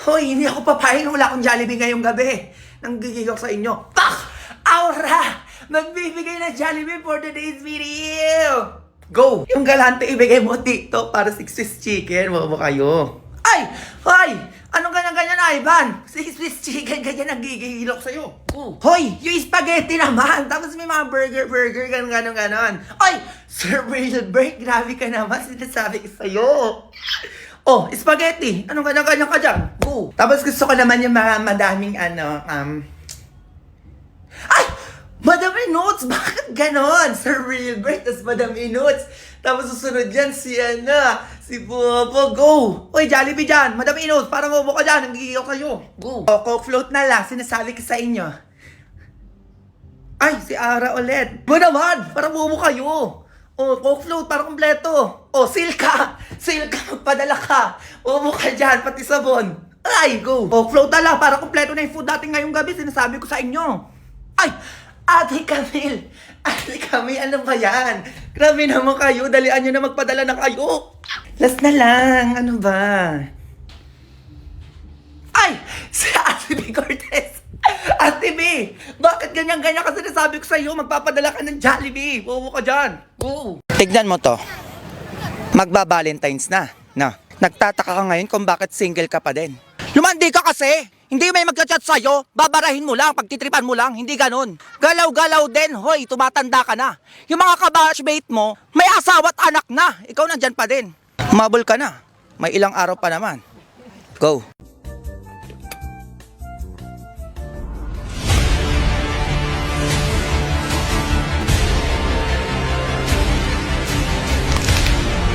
Hoy, hindi ako papayag na wala akong Jollibee ngayong gabi. Nanggigil ako sa inyo. Pak! Aura! Magbibigay ng Jollibee for today's video! Go! Yung galante ibigay mo TikTok para 6 piece chicken. Bobo kayo. Ay! Hoy! Anong ganyan-ganyan, Ivan? 6 piece chicken, ganyan nanggigil ako sa'yo. Hoy! Yung spaghetti naman! Tapos may mga burger, ganon. Ay! Sir Wilbert, grabe ka naman. Sinasabi ko sa'yo. Oh, spaghetti. Anong ganyan-ganyan ka dyan? Go! Tapos gusto ko naman yung mga madaming Ay! Madami Notes! Bakit ganon? Sir Wilbert, tas Madami Notes. Tapos susunod dyan si Bobo. Go! Uy, Jollibee dyan. Madami Notes. Parang bobo ka dyan. Nanggigil kayo. Go! O, Coke float na lang. Sinasabi ko sa inyo. Ay, si Ara ulit. Mo naman! Parang bobo kayo. Oh, Coke float, para kompleto. Oh, Silka! Silka, magpadala ka. Bobo ka dyan, pati sabon. Ay, go! Coke float na lang, para kompleto na yung food natin ngayong gabi. Sinasabi ko sa inyo. Ay! Ate Camille! Ate Camille, ano ba yan? Grabe naman kayo, dalian nyo na magpadala na kayo. Last na lang, ano ba? Ay! Si Ate B. Cortez! Ate B! Bakit ganyan-ganyan kasi nasabi ko sa'yo, magpapadala ka ng Jollibee. Bobo ka dyan. Go! Tignan mo to. Magba-Valentine's na. No. Nagtataka ka ngayon kung bakit single ka pa din. Lumandi ka kasi! Hindi may magchat-chat sa'yo, babarahin mo lang, pagtitripan mo lang, hindi ganun. Galaw-galaw din, hoy, tumatanda ka na. Yung mga kabatchmate mo, may asawa at anak na, ikaw nandyan pa din. Humabol ka na, may ilang araw pa naman. Go.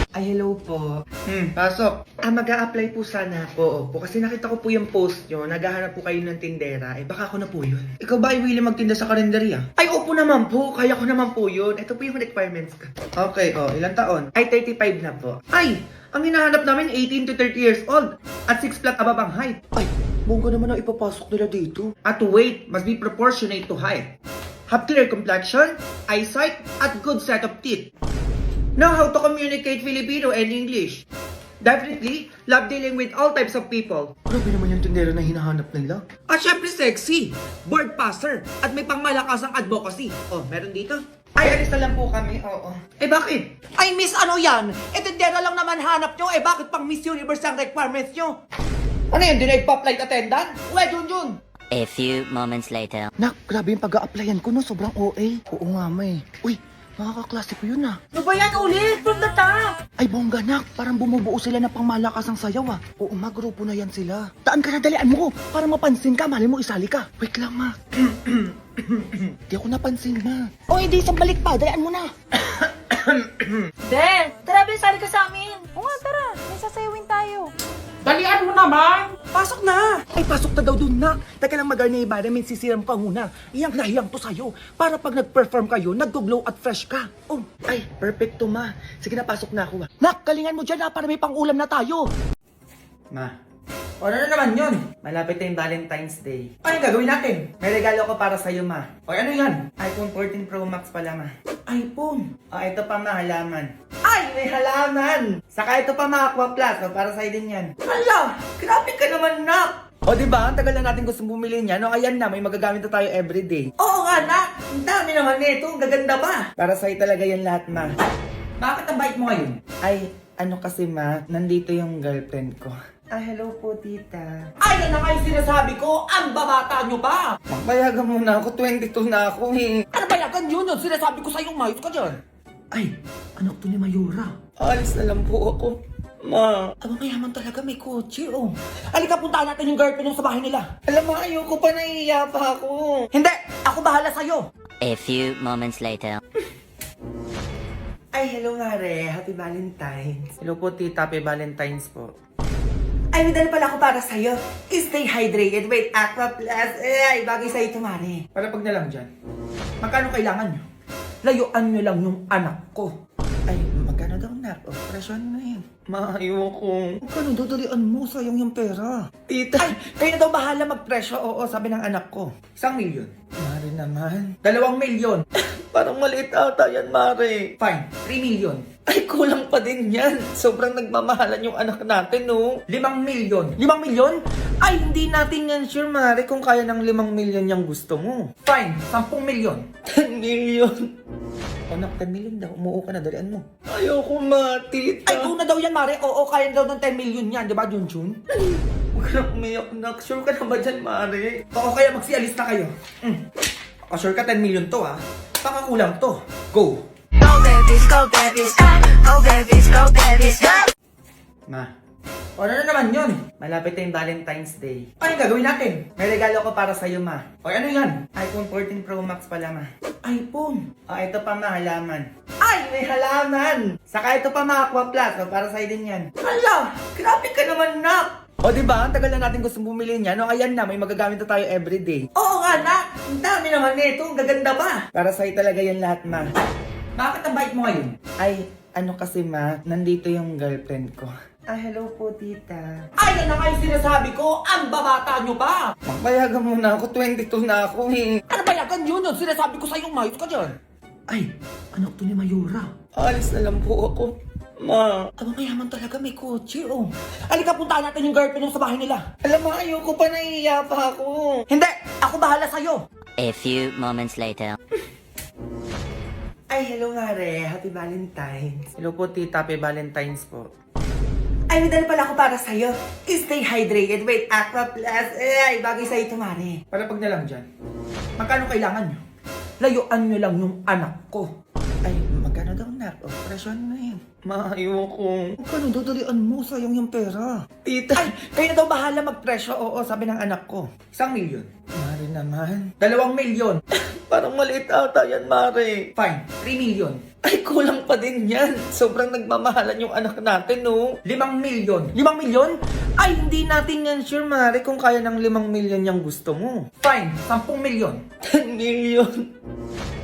Ay, hello po. Pasok. Mag-a-apply po sana ako. Opo, kasi nakita ko po yung post nyo. Naghahanap po kayo ng tindera. Baka ako na po yun. Ikaw ba ay willing magtinda sa kalendarya? Ay, opo naman po. Kaya ko naman po yun. Ito po yung requirements ko. Okay, ilang taon? Ay, 35 na po. Ay, ang hinahanap namin 18 to 30 years old. At 6 flat above ang height. Ay, bongga naman ang ipapasok nila dito. At weight must be proportionate to height. Have clear complexion, eyesight, at good set of teeth. Know how to communicate Filipino and English. Definitely, love dealing with all types of people. Grabe naman yung tindera na hinahanap nila. At syempre sexy, board passer, at may pangmalakasang advocacy. Oh, meron dito? Ay, alis na lang po kami, oo. Eh bakit? Ay, miss, ano yan? Eh, tindera lang naman hanap nyo. Eh, bakit pang Miss Universe ang requirements nyo? Ano yan, denied pa flight attendant? Uwe, Junjun! A few moments later. Nak, grabe yung pag-a-applyan ko, no? Sobrang OA. Oo nga, may. Uy, makakaklase ko yun, ah. Ano ba yan ulit? From the top! Ay, bongga, nak. Parang bumubuo sila na pangmalakasang sayaw, ah. Oo, magrupo na yan sila. Daan ka na, dalian mo ko. Para mapansin ka, mali mo isali ka. Wait lang, ma. Di ako napansin, ma. O, hindi, isang balik pa. Dalian mo na. Ben, tara Ben, sali ka sa amin. Oo nga, tara. May sasayawin tayo. Dalian mo naman! Pasok na! Ay, pasok na daw dun, nak. Teka lang, mag-arnay ba namin sisiram ka muna. Iyang na iyang to sa'yo. Para pag nag-perform kayo, nag-glow at fresh ka. Oh, ay, perfecto, ma. Sige na, pasok na ako, ha. Nak, kalingan mo dyan, ha, para may pang-ulam na tayo. Ma, ano na naman yun? Malapit na yung Valentine's Day. Ano yung gagawin natin? May regalo ko para sa'yo, ma. O, ano yan? iPhone 14 Pro Max pala, ma. iPhone? O, ito pa, ma, halaman. Ay, may halaman! Saka ito pa, ma, Aqua Plus. O, para sa'yo din yan. Hala! Grabe ka naman, nak! O, diba? Ang tagal na natin gusto bumili niyan. O, ayan na, may magagamit na tayo everyday. Oo nga, nak! Ang dami naman nito. Ang gaganda pa. Para sa'yo talaga yan lahat, ma. Bakit ang bait mo ngayon? Ay, ano kasi, ma, nandito yung girlfriend ko. Ah, hello po, tita. Ay, yan na nga yung sinasabi ko! Ang babata nyo ba? Payagan mo na ako, 22 na ako eh. Ano payagan yun? Sinasabi ko sa'yo, mayos ka dyan. Ay, anak to ni Mayura. Alis na lang po ako. Ma. Aba, mayaman talaga, may kotse, oh. Halika, puntaan natin yung girlfriend sa bahay nila. Alam mo, ayoko pa, nahihiya pa ako. Hindi, ako bahala sa'yo. A few moments later. Ay, hello nga re. Happy Valentine's. Hello po, tita. Happy Valentine's po. Ay, may dala pala ako para sa'yo. Stay hydrated with Aqua Plus. Ay, bagay sa'yo ito, Mare. Para pag na lang dyan. Magkano kailangan nyo? Layuan nyo lang yung anak ko. Ay, magkano daw, nak? O, presyon na yun. Ayoko. Magkano dodalian mo? Sayang yung pera. Tita. Ay, kayo na daw bahala magpresyo. Oo, sabi ng anak ko. 1 milyon. Mare naman. 2 milyon. Parang maliit ata yan, Mare. Fine, 3 million. Ay, kulang pa din yan. Sobrang nagmamahalan yung anak natin, no? 5 million. 5 million? Ay, hindi natin yan sure, Mare, kung kaya ng 5 million yung gusto mo. Fine, 10 million. 10 million? Anak, 10 million daw. Umuo ka na, dalian mo. Ayoko, Tita. Ay, kung na daw yan, Mare. Oo, kaya daw ng 10 million yan. Di ba, Junjun? Huwag ka na umiyak, nak. Sure ka na ba dyan, Mare? Oo, kaya magsialis na kayo. Sure ka 10 million to, ha? Baka kulang to. Go! Go babies, go babies, go babies, go babies, go. Ma, ano na naman yun? Malapit na yung Valentine's Day. Ano yung gagawin natin? May regalo ko para sa'yo, ma. O ano yan? iPhone 14 Pro Max pala, ma. iPhone? Ito pa, ma, halaman. Ay, may halaman! Saka ito pa, ma, Aqua Plus. O, para sa'yo din yan. Hala! Grabe ka naman, nak! O, diba? Ang tagal na natin gusto bumili niyan. O, ayan na, may magagamit na tayo everyday. Oo nga, nak! Ang dami naman nito. Ang gaganda pa. Para sa'yo talaga yan lahat, ma. Bakit ang bait mo ngayon? Ay, ano kasi, ma, nandito yung girlfriend ko. Hello po, tita. Ay, yan na nga yung sinasabi ko! Ang babata nyo ba? Magpayagan mo na ako, 22 na ako eh. Ano bayagan yun? Sinasabi ko sa'yo, mayos ka dyan. Ay, anak to ni Mayura. Alis na lang po ako. Ma. Aba, mayaman talaga, may kotse, oh. Halika, puntahan natin yung girlfriend mo sa bahay nila. Alam mo, ayoko pa, nahihiya pa ako. Hindi! Ako bahala sa'yo. A few moments later. Ay, hello, Mare. Happy Valentine's. Hello po, tita. Happy Valentine's po. Ay, may dala pala ako para sa'yo. Stay hydrated. Wait, Aqua Plus. Ay, bagay sa'yo ito, Mare. Palapag na lang dyan. Magkano kailangan nyo? Layuan nyo lang yung anak ko. Ay, magkano daw, nak? O, presyon na yun. Ayoko. Magkano daw, dalian mo? Sayang yung pera. Tita. Ay, kayo na daw bahala magpresyo. Oo, sabi ng anak ko. 1 million. Mare naman. 2 million. Parang maliit ata yan, Mare. Fine, 3 million. Ay, kulang pa din yan. Sobrang nagmamahalan yung anak natin, no? 5 million. 5 million? Ay, hindi natin yan sure, Mare, kung kaya ng 5 million yung gusto mo. Fine, 10 million. 10 million?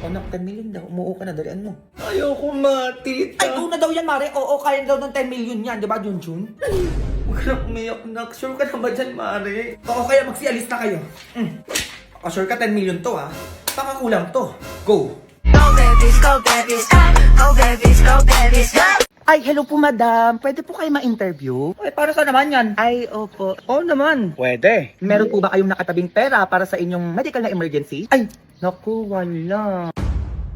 Anak, 10 million daw. Umuo ka na, dalian mo. Ayoko, Tita. Ay, kung na daw yan, Mare. Oo, kaya daw ng 10 million yan. Di ba, Junjun? Huwag ka na umiyak, nak. Sure ka na ba dyan, Mare? Oo, kaya magsialis na kayo. Sure ka 10 million to, ha? Baka kulang to. Go! Go babies, go babies, go babies, go babies, go. Ay, hello po, madam. Pwede po kayo ma-interview? Ay, para sa naman yan? Ay, opo. Oo naman. Pwede. Meron po ba kayong nakatabing pera para sa inyong medical na emergency? Ay, naku, wala.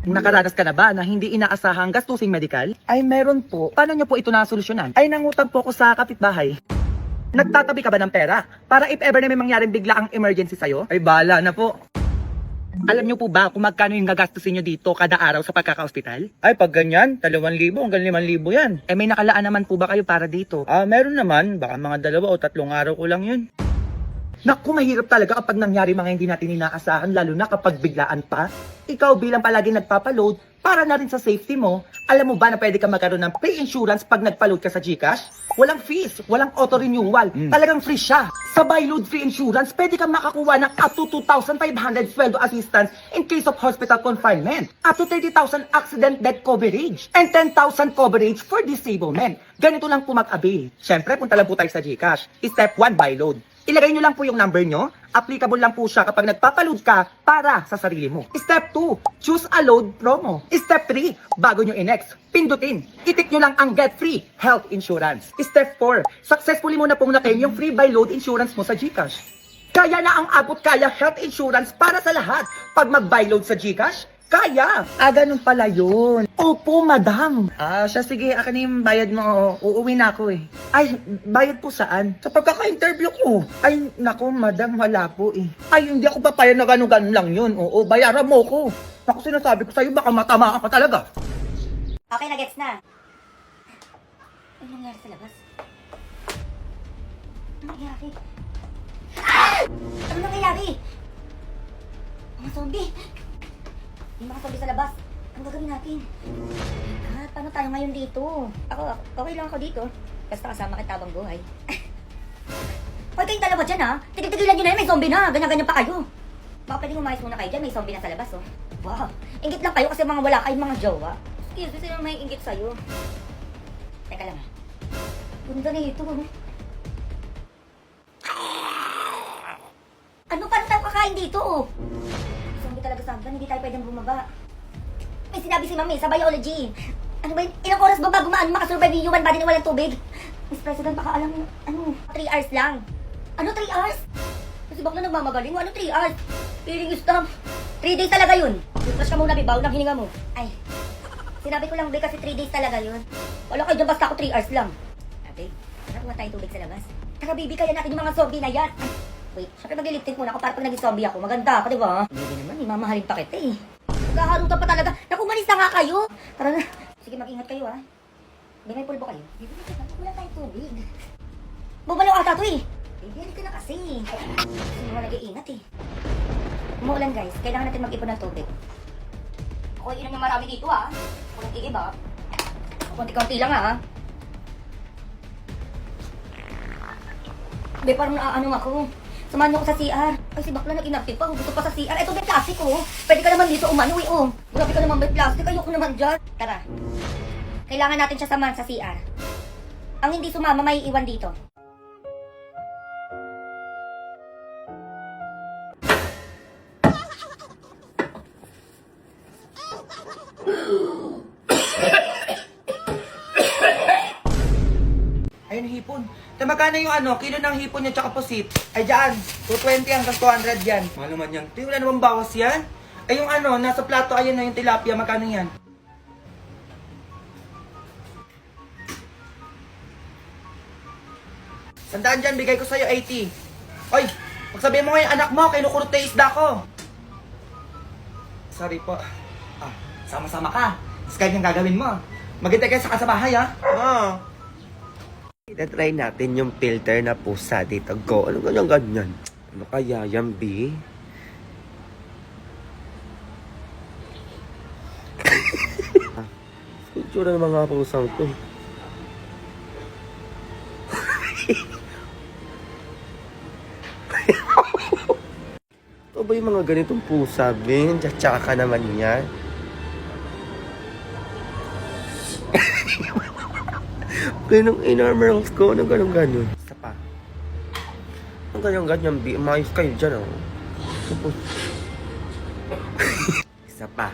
Nakaranas ka na ba na hindi inaasahang gastusing medical? Ay, meron po. Paano nyo po ito nasolusyonan? Ay, nangutang po ko sa kapitbahay. Nagtatabi ka ba ng pera? Para if ever na may mangyaring bigla ang emergency sa'yo? Ay, bala na po. Alam niyo po ba kung magkano yung gagastusin nyo dito kada araw sa pagkaka-hospital? Ay, pag ganyan, 2,000 hanggang 5,000 yan. Eh, may nakalaan naman po ba kayo para dito? Meron naman. Baka mga 2 o 3 araw ko lang yun. Naku, mahirap talaga kapag nangyari mga hindi natin inaasahan, lalo na kapag biglaan pa. Ikaw bilang palagi nagpapaload, para na rin sa safety mo, alam mo ba na pwede ka magkaroon ng pre-insurance pag nagpaload ka sa GCash? Walang fees, walang auto-renewal, talagang free siya. Sa buy load free insurance, pwede kang makakuha ng up to 2,500 sweldo assistance in case of hospital confinement, up to 30,000 accident death coverage, and 10,000 coverage for disablement. Ganito lang po mag-avail. Siyempre, punta lang po tayo sa GCash. Step 1, buy load. Ilagay nyo lang po yung number nyo. Applicable lang po siya kapag nagpapaload ka para sa sarili mo. Step 2, choose a load promo. Step 3, bago nyo i-next, pindutin. Itik nyo lang ang get free health insurance. Step 4, successfully mo na pong na-claim yung free by load insurance mo sa GCash. Kaya na ang abot kaya health insurance para sa lahat. Pag mag-buy load sa GCash, kaya! Ganun pala yun. Opo, madam. Siya, sige, akin na yung bayad mo. Uuwi na ako eh. Ay, bayad po saan? Sa pagkaka-interview ko. Ay, naku, madam, wala po eh. Ay, hindi ako papayag na ganun-ganun lang yun. Oo, bayaran mo ko. Naku, sinasabi ko sa'yo, baka matama ka talaga. Okay na, gets na. Ano nangyari sa labas? Ano nangyari? Ano nangyari? Mga zombie! May mga zombie sa labas. Ang gagawin natin? Paano tayo ngayon dito? Ako, okay lang ako dito. Basta kasama kita habang buhay. Hoy, kayong dalawa dyan ha. Tigil-tigilan nyo na yun, may zombie na. Ganyan-ganyan pa kayo. Baka pwedeng umayos muna kayo dyan, may zombie na sa labas oh. Wow, ingit lang kayo kasi mga wala kayong mga jowa. Excuse me, sino may ingit sa'yo? Teka lang ha. Ganda na ito oh. Ano pa tayo kakain dito oh? Zombie talaga sa hagdan, hindi tayo pwedeng bumaba. may sinabi si Mami sa biology. Ano ba yun? Ilang oras ba bago makasurvive yung human body na walang tubig? Miss President, baka alam mo, 3 hours lang. Ano 3 hours? Kasi bakla nagmamagaling mo, 3 hours? Feeling is 3 days talaga yun. Refresh ka muna, bibaw ng hininga mo. Ay, sinabi ko lang, Be, kasi 3 days talaga yun. Wala kayo dyan, basta ako 3 hours lang. Ate, nakuha tayong tubig sa labas. Taka, baby, kaya natin yung mga zombie na yan. Ay, wait, syempre magliliptin muna ako para pag naging zombie ako. Maganda ako, di ba? Baby naman, mamahalin pa kita eh. Naghaharutan pa talaga. Naku, malis na nga kayo. Tara na. Sige, mag-ingat kayo ha. Baby, may pulbo kayo. Baby, wala tayong tubig. Bumalaw ata to eh. Baby, halika ka na kasi. Hindi mo nag-iingat eh. Umuulan guys, kailangan natin mag-ipon ng tubig. Ako inom yung marami dito ha. Ako nag-iiba. Kunti-kunti lang ha. Be, parang naaano ako. Samahan niyo ko sa CR. Ay, si Bakla nag-inactive pa. Gusto pa sa CR. Ito, may plastic oh. Pwede ka naman dito umano eh oh. Grabe ka naman may plastic. Ayoko naman dyan. Tara. Kailangan natin siya samahan sa CR. Ang hindi sumama, may iwan dito. Ayun, hipon. Magkano yung kilo ng hipon niya tsaka pusit? Ay, dyan. 220 hanggang 200 yan. Mahal naman yan. Di, wala namang bawas yan. Ay, yung nasa plato, ayun na yung tilapia. Magkano yan? Sandaan dyan, bigay ko sa'yo 80. Oy, pagsabihin mo ngayon anak mo, kinukurot na yung isda ko. Sorry po. Sama-sama ka. Skype yung gagawin mo. Maghintay kayo sa kasabahay, ha? Oo. Try natin yung filter na pusa dito. Go. Ano ganyan? Ano kaya yan, B? Itsura ng mga pusang to. Ito ba yung mga ganitong pusa, Ben? Tsaka naman yan. Ganong in-armor ko, ano ganun. Isa pa. Ang ganyan, maayos kayo dyan, oh. Isa pa.